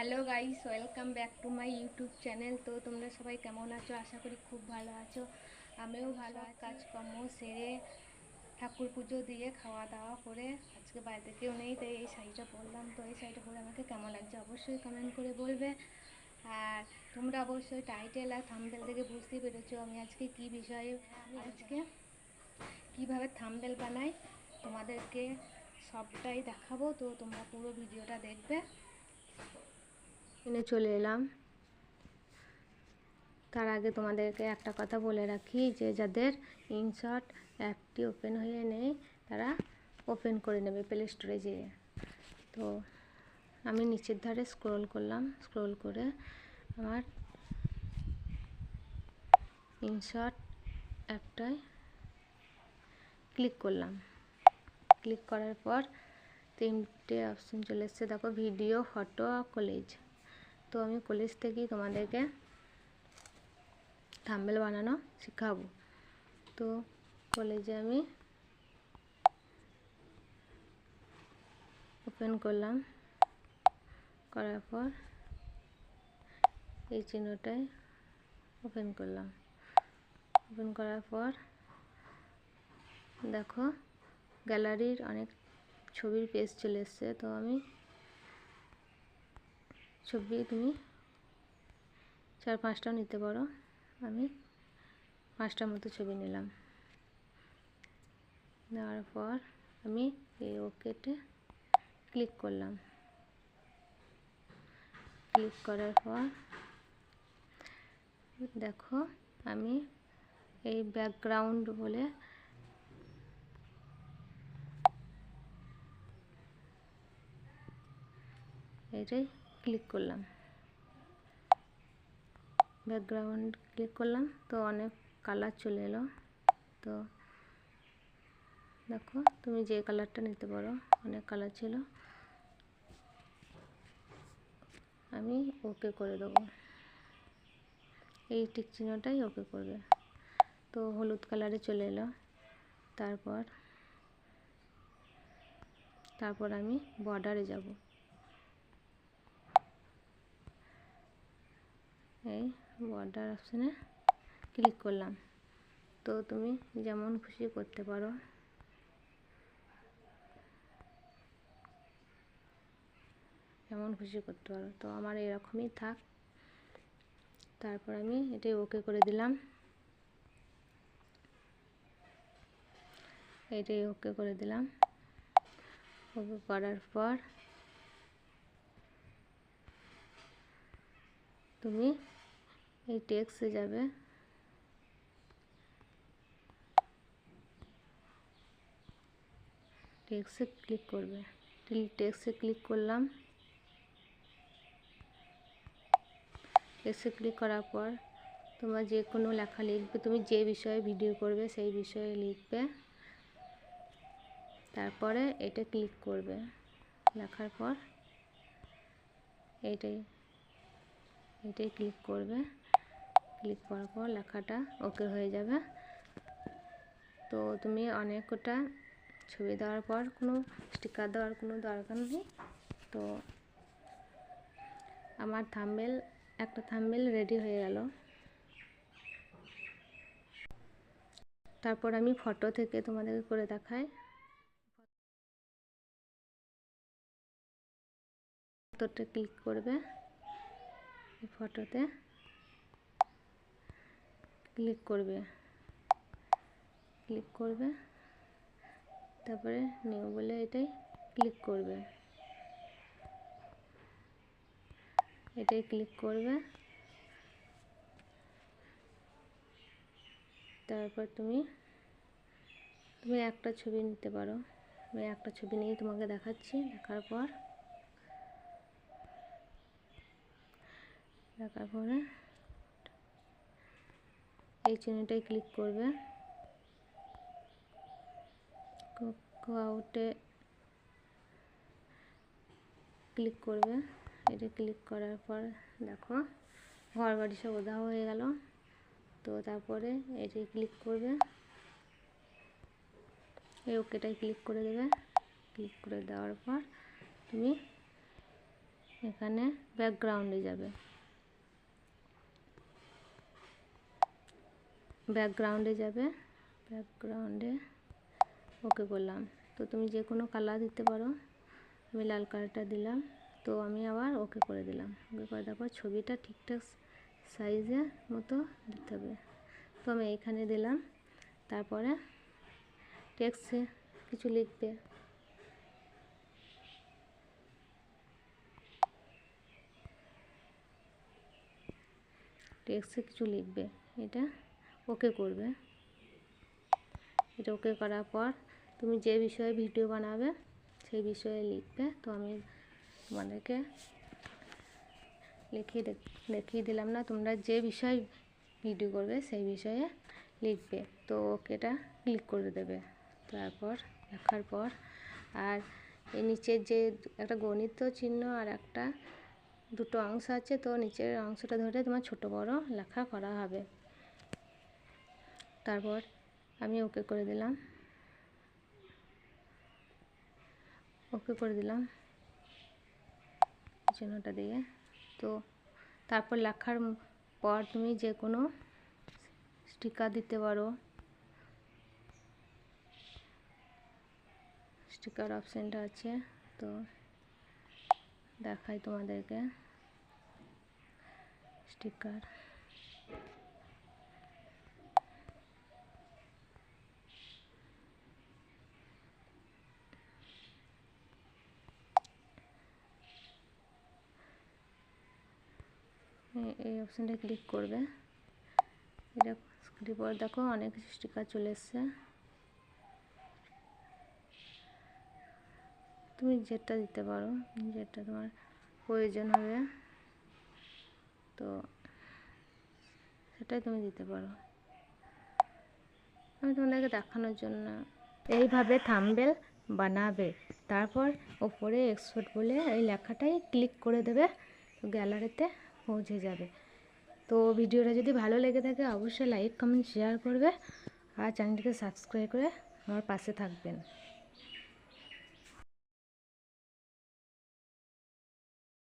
Hello guys, welcome back to my YouTube channel. তো তোমরা সবাই কেমন আছো? আশা করি খুব ভালো আছো। আমিও ভালো আছি। কাজকর্ম সেরে ঠাকুর পুজো দিয়ে খাওয়া দাওয়া করে আজকে বাড়িতে কেউ নেই, তাই এই শাড়িটা পরলাম। তো এই শাড়িটা পরে আমাকে কেমন লাগছে অবশ্যই কমেন্ট করে বলবে। আর তোমরা অবশ্যই টাইটেল আর থাম্বনেল থেকে বুঝতেই পেরেছো আমি আজকে কি বিষয়ে আজকে কিভাবে থাম্বনেল বানাই তোমাদেরকে সবটাই দেখাবো। তো তোমরা পুরো ভিডিওটা দেখবে। এনে চলে এলাম। তার আগে তোমাদেরকে একটা কথা বলে রাখি যে যাদের ইনশট অ্যাপটি ওপেন হয়ে নেই তারা ওপেন করে নেবে প্লে স্টোরে যেয়ে। তো আমি নিচের ধারে স্ক্রল করলাম, স্ক্রল করে আমার ইনশট অ্যাপটায় ক্লিক করলাম। ক্লিক করার পর তিনটে অপশন চলে এসছে, দেখো ভিডিও, ফটো, কলেজ। তো আমি কলেজ থেকেই তোমাদেরকে থাম্বনেল বানানো শেখাবো। তো কলেজে আমি ওপেন করলাম, করার পর এই চিহ্নটায় ওপেন করলাম। ওপেন করার পর দেখো গ্যালারির অনেক ছবির পেজ চলে এসছে। তো আমি ছবি তুমি 4-5টাও নিতে পারো, আমি 5টার মতো ছবি নিলাম। নেওয়ার পর আমি এই ওকেতে ক্লিক করলাম। ক্লিক করার পর দেখো আমি এই ব্যাকগ্রাউন্ড বলে এটাই ক্লিক করলাম। ব্যাকগ্রাউন্ড ক্লিক করলাম, তো অনেক কালার চলে এলো। তো দেখো তুমি যে কালারটা নিতে পারো, অনেক কালার ছিল। আমি ওকে করে দেবো, এই টিক চিহ্নটাই ওকে করবে। তো হলুদ কালারে চলে এলো। তারপর আমি বর্ডারে যাব। এই বর্ডার অপশানে ক্লিক করলাম। তো তুমি যেমন খুশি করতে পারো, যেমন খুশি করতে পারো। তো আমার এরকমই থাক। তারপর আমি এটাই ওকে করে দিলাম। এটাই ওকে করে দিলাম। ওকে করার পর তুমি এই টেক্সটে যাবে। টেক্সটে ক্লিক করবে। টেক্সটে ক্লিক করলাম। টেক্সটে ক্লিক করার পর তোমরা যে কোনো লেখা লিখবে, তুমি যে বিষয়ে ভিডিও করবে সেই বিষয়ে লিখবে। তারপরে এটা ক্লিক করবে। লেখার পর এইটাই ক্লিক করবে। ক্লিক করার পর লেখাটা ওকে হয়ে যাবে। তো তুমি অনেকটা ছবি দেওয়ার পর কোনো স্টিকার দেওয়ার কোনো দরকার নেই। তো আমার একটা থাম্বনেল রেডি হয়ে গেল। তারপর আমি ফটো থেকে তোমাদেরকে করে দেখাই। ফটোতে ক্লিক করবে। ফটোতে ক্লিক করবে। তারপরে নিউ বলে এটাই ক্লিক করবে। তারপর তুমি একটা ছবি নিতে পারো। আমি একটা ছবি নিয়ে তোমাকে দেখাচ্ছি। দেখার পরে এই চিহ্নটায় ক্লিক করবে। আউটে ক্লিক করবে। এটা ক্লিক করার পর দেখো ঘর বাড়ি সব উধাও হয়ে গেল। তো তারপরে এটাই ক্লিক করবে। এই ওকেটাই ক্লিক করে দেবে। ক্লিক করে দেওয়ার পর তুমি এখানে ব্যাকগ্রাউন্ডে যাবে, ব্যাকগ্রাউন্ডে ওকে করলাম। তো তুমি যে কোনো কালার দিতে পারো, আমি লাল কালারটা দিলাম। তো আমি আবার ওকে করে দিলাম। ওকে করে দেওয়ার পর ছবিটা ঠিকঠাক সাইজের মতো দিতে হবে। তো আমি এইখানে দিলাম। তারপরে টেক্সটে কিছু লিখবে, এটা ওকে করবে। এটা ওকে করার পর তুমি যে বিষয়ে ভিডিও বানাবে সেই বিষয়ে লিখবে। তো আমি তোমাদেরকে লিখিয়ে দিলাম না, তোমরা যে বিষয়ে ভিডিও করবে সেই বিষয়ে লিখবে। তো ওকেটা ক্লিক করে দেবে। তারপর লেখার পর আর এই নিচের যে একটা গণিত চিহ্ন আর একটা দুটো অংশ আছে, তো নিচের অংশটা ধরে তোমার ছোট বড় লেখা করা হবে। তারপর আমি ওকে করে দিলাম, চিহ্নটা দিয়ে। তো তারপর লেখার পর তুমি যে কোনো স্টিকার দিতে পারো, স্টিকার অপশানটা আছে। তো দেখাই তোমাদেরকে স্টিকার। এই অপশানটা ক্লিক করবে। এটা ক্লিক করে দেখো অনেক কিছু স্টিকার চলে এসছে। তুমি যেটা দিতে পারো, যেটা তোমার প্রয়োজন হবে, তো সেটাই তুমি দিতে পারো। আমি তোমাদেরকে দেখানোর জন্য। এইভাবে থাম্বনেল বানাবে। তারপর ওপরে এক্সপোর্ট বলে এই লেখাটাই ক্লিক করে দেবে, গ্যালারিতে পৌঁছে যাবে। তো ভিডিওটা যদি ভালো লেগে থাকে অবশ্যই লাইক কমেন্ট শেয়ার করবে আর চ্যানেলটিকে সাবস্ক্রাইব করে আমার পাশে থাকবেন।